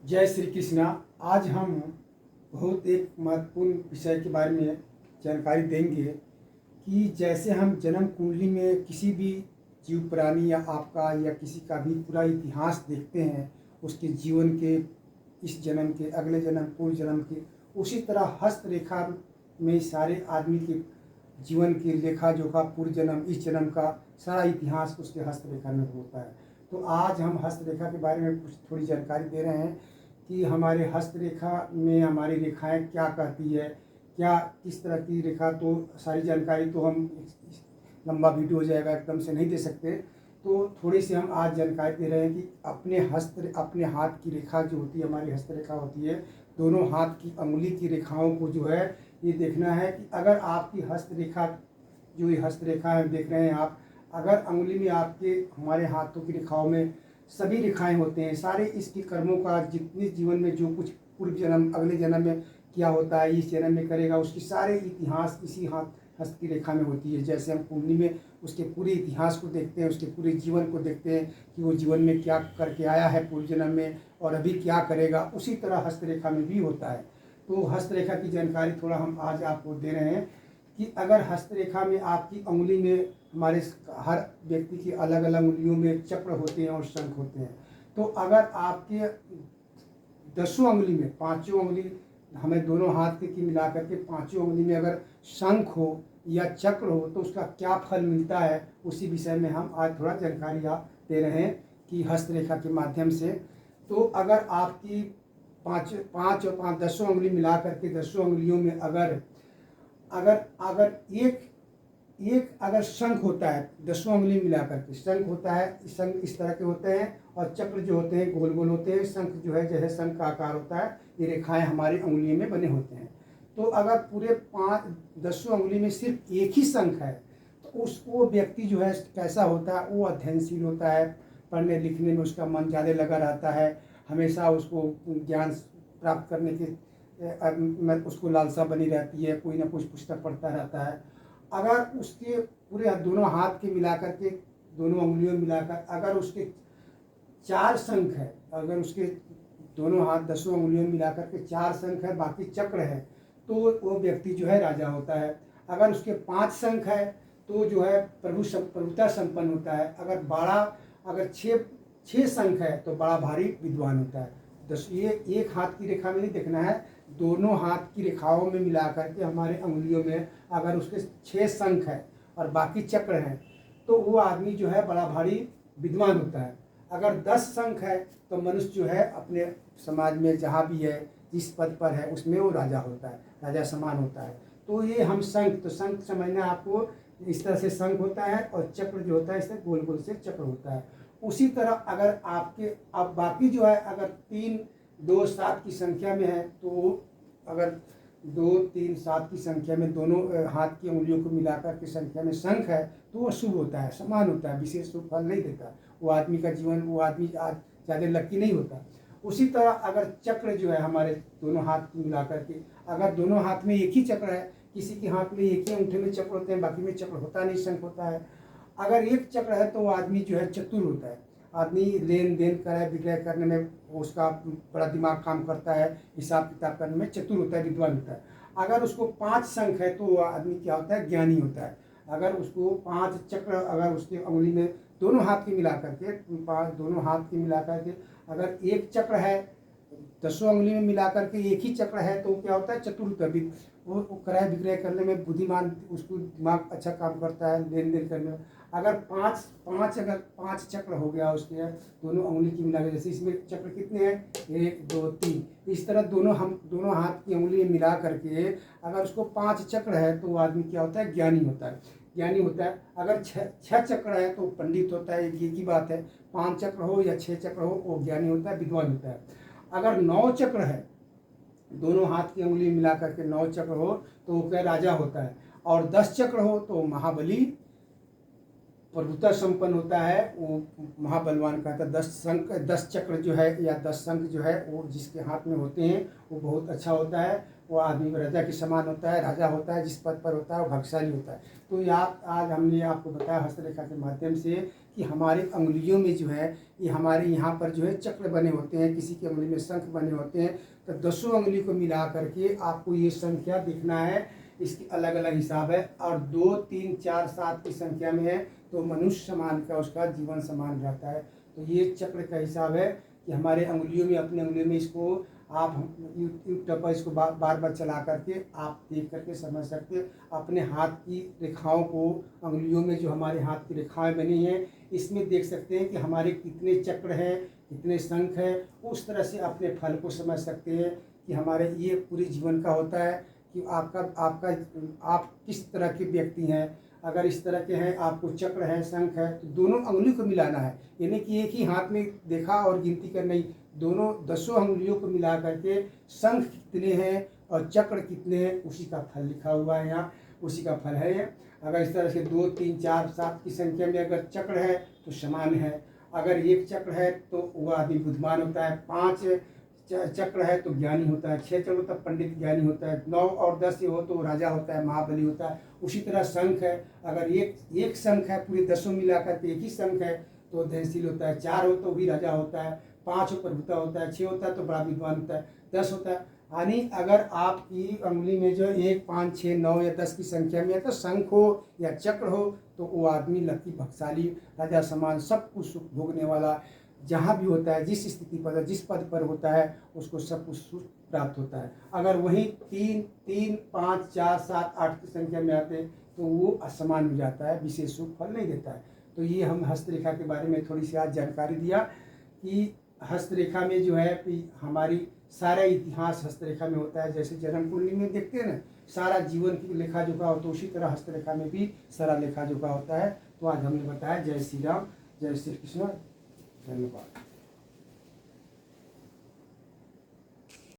जय श्री कृष्णा। आज हम बहुत एक महत्वपूर्ण विषय के बारे में जानकारी देंगे कि जैसे हम जन्म कुंडली में किसी भी जीव प्राणी या आपका या किसी का भी पूरा इतिहास देखते हैं, उसके जीवन के, इस जन्म के, अगले जन्म, पूर्व जन्म के, उसी तरह हस्तरेखा में सारे आदमी के जीवन की लेखा जोखा, पूर्व जन्म, इस जन्म का सारा इतिहास उसके हस्तरेखा में होता है। तो आज हम हस्तरेखा के बारे में कुछ थोड़ी जानकारी दे रहे हैं कि हमारे हस्तरेखा में हमारी रेखाएं क्या कहती है, क्या किस तरह की रेखा। तो सारी जानकारी तो हम लंबा वीडियो हो जाएगा, एकदम से नहीं दे सकते। तो थोड़ी सी हम आज जानकारी दे रहे हैं कि अपने हाथ की रेखा जो होती है, हमारी हस्तरेखा होती है, दोनों हाथ की अंगुली की रेखाओं को जो है ये देखना है कि अगर आपकी हस्तरेखा, जो ये हस्तरेखा है देख रहे हैं आप, अगर अंगुली में आपके, हमारे हाथों की रेखाओं में सभी रेखाएं होते हैं, सारे इसके कर्मों का, जितने जीवन में जो कुछ पूर्व जन्म, अगले जन्म में क्या होता है, इस जन्म में करेगा, उसकी सारे इतिहास इसी हस्त की रेखा में होती है। जैसे हम कुंडली में उसके पूरे इतिहास को देखते हैं, उसके पूरे जीवन को देखते हैं कि वो जीवन में क्या करके आया है पूर्व जन्म में और अभी क्या करेगा, उसी तरह हस्तरेखा में भी होता है। तो हस्तरेखा की जानकारी थोड़ा हम आज आपको दे रहे हैं कि अगर हस्तरेखा में आपकी अंगुली में, हमारे हर व्यक्ति की अलग अलग उंगलियों में चक्र होते हैं और शंख होते हैं। तो अगर आपके 10 उंगली में, 5 उंगली, हमें दोनों हाथ की मिला करके 5 उंगली में अगर शंख हो या चक्र हो तो उसका क्या फल मिलता है, उसी विषय में हम आज थोड़ा जानकारी आप दे रहे हैं कि हस्तरेखा के माध्यम से। तो अगर आपकी 5 5 और 5 10 उंगली मिला करके 10 उंगलियों में अगर अगर अगर एक अगर शंख होता है, 10 उंगली मिला करके शंख होता है, शंख इस तरह के होते हैं और चक्र जो होते हैं गोल गोल होते हैं, शंख जो है जैसे शंख का आकार होता है, ये रेखाएं हमारी उंगलियों में बने होते हैं। तो अगर पूरे 10 उंगली में सिर्फ एक ही शंख है तो वो व्यक्ति जो है कैसा होता है, वो अध्ययनशील होता है, पढ़ने लिखने में उसका मन ज़्यादा लगा रहता है, हमेशा उसको ज्ञान प्राप्त करने की उसको लालसा बनी रहती है, कोई ना कुछ पुस्तक पढ़ता रहता है। अगर उसके पूरे दोनों हाथ के मिलाकर के, दोनों उंगलियों मिलाकर अगर उसके 4 शंख है, अगर उसके दोनों हाथ 10 उंगलियों में मिलाकर के 4 शंख है, बाकी चक्र है, तो वो व्यक्ति जो है राजा होता है। अगर उसके 5 शंख है तो जो है प्रभुता संपन्न होता है। अगर 6 शंख है तो बड़ा भारी विद्वान होता है। ये एक हाथ की रेखा में नहीं देखना है, दोनों हाथ की रेखाओं में मिला करके हमारे अंगुलियों में अगर उसके 6 शंख है और बाकी चक्र हैं तो वो आदमी जो है बड़ा भारी विद्वान होता है। अगर 10 शंख है तो मनुष्य जो है अपने समाज में जहाँ भी है, जिस पद पर है, उसमें वो राजा होता है, राजा समान होता है। तो ये हम शंख, तो शंख समझना आपको, इस तरह से शंख होता है और चक्र जो होता है इस तरह गोल गोल से चक्र होता है। उसी तरह अगर आपके, अब बाकी जो है, अगर 3 2 7 की संख्या में है तो अगर 2 3 7 की संख्या में दोनों हाथ की उंगलियों को मिलाकर के संख्या में शंख है तो वो शुभ होता है, समान होता है, विशेष शुभ फल नहीं देता। वो आदमी का जीवन, वो आदमी आज ज़्यादा लकी नहीं होता। उसी तरह अगर चक्र जो है हमारे दोनों हाथ की मिलाकर के, अगर दोनों हाथ में एक ही चक्र है, किसी के हाथ में एक ही अंगूठे में चक्र होते हैं, बाकी में चक्र होता नहीं, शंख होता है। अगर एक चक्र है तो वो आदमी जो है चतुर होता है, आदमी लेन देन क्रय विक्रय करने में उसका बड़ा दिमाग काम करता है, हिसाब किताब करने में चतुर होता है, विद्वान होता है। अगर उसको 5 शंख है तो वो आदमी क्या होता है, ज्ञानी होता है। अगर उसको 5 चक्र, अगर उसके उंगली में दोनों हाथ की मिला करके, दोनों हाथ की मिला करके अगर एक चक्र है, 10 उंगली में मिला करके एक ही चक्र है तो क्या होता है, चतुर, वो क्रय विक्रय करने में बुद्धिमान, उसको दिमाग अच्छा काम करता है, लेन देन करने में। अगर 5 चक्र हो गया उसके दोनों उंगली की मिला के, जैसे इसमें चक्र कितने हैं, 1 2 3, इस तरह दोनों हाथ की उंगली मिला करके अगर उसको 5 चक्र है तो वो आदमी क्या होता है, ज्ञानी होता है, ज्ञानी होता है। अगर 6 चक्र है तो पंडित होता है, एक ही बात है। 5 चक्र हो या 6 चक्र हो, वो ज्ञानी होता है, विद्वान होता है। अगर 9 चक्र है, दोनों हाथ की उंगली मिला करके 9 चक्र हो तो वो क्या, राजा होता है। और 10 चक्र हो तो महाबली प्रभुता संपन्न होता है वो महाबलवान कहता है। 10 चक्र जो है या 10 शंख जो है वो जिसके हाथ में होते हैं वो बहुत अच्छा होता है। वो आदमी राजा के समान होता है, राजा होता है, जिस पद पर होता है वो भाग्यशाली होता है। तो ये आज हमने आपको बताया हस्तरेखा के माध्यम से कि हमारी अंगुलियों में जो है ये हमारे यहाँ पर जो है चक्र बने होते हैं, किसी की अंगुली में शंख बने होते हैं। तो 10 अंगुली को मिला करके आपको ये संख्या दिखना है, इसकी अलग अलग हिसाब है। और 2, 3, 4, 7 की संख्या में है तो मनुष्य समान का उसका जीवन समान रहता है। तो ये चक्र का हिसाब है कि हमारे अंगुलियों में, अपनी अंगुलियों में इसको आप यूट्यूब पर इसको बार बार चला करके आप देख करके समझ सकते हैं। अपने हाथ की रेखाओं को, अंगुलियों में जो हमारे हाथ की रेखाएं बनी हैं इसमें देख सकते हैं कि हमारे कितने चक्र हैं, कितने शंख हैं। उस तरह से अपने फल को समझ सकते हैं कि हमारे ये पूरे जीवन का होता है कि आप किस तरह के व्यक्ति हैं। अगर इस तरह के हैं, आपको चक्र है, शंख है, तो दोनों अंगुली को मिलाना है। यानी कि एक ही हाथ में देखा और गिनती करना ही, दोनों 10 अंगुलियों को मिला करके शंख कितने हैं और चक्र कितने हैं उसी का फल लिखा हुआ है यहाँ, उसी का फल है ये। अगर इस तरह से 2, 3, 4, 7 की संख्या में अगर चक्र है तो समान है। अगर एक चक्र है तो वह आदमी बुद्धिमान होता है, 5 चक्र है तो ज्ञानी होता है, 6 चक्र तो पंडित ज्ञानी होता है, 9 और 10 हो तो राजा होता है, महाबली होता है। उसी तरह शंख है, अगर एक शंख है, पूरे 10 मिलाकर के एक ही शंख है तो धैर्यशील होता है, 4 हो तो भी राजा होता है, 5 हो प्रभुता होता है, 6 होता है तो बड़ा विद्वान होता है, 10 होता है। यानी अगर आपकी अंगुली में जो 1, 5, 6, 9 या 10 की संख्या में है तो शंख हो या चक्र हो तो वो आदमी लकी भक्तशाली, राजा समान, सब कुछ सुख भोगने वाला, जहाँ भी होता है, जिस स्थिति पर, जिस पद पर होता है उसको सब कुछ सुख प्राप्त होता है। अगर वही 3, 5, 4, 7, 8 की संख्या में आते तो वो असमान हो जाता है, विशेष सुख फल नहीं देता है। तो ये हम हस्तरेखा के बारे में थोड़ी सी आज जानकारी दिया कि हस्तरेखा में जो है कि हमारी सारा इतिहास हस्तरेखा में होता है। जैसे जन्म कुंडली में देखते हैं ना, सारा जीवन की लेखा जोखा होता है, उसी तरह हस्तरेखा में भी सारा लेखा जोखा होता है। तो आज हमने बताया। जय श्री राम, जय श्री कृष्ण, धन्यवाद।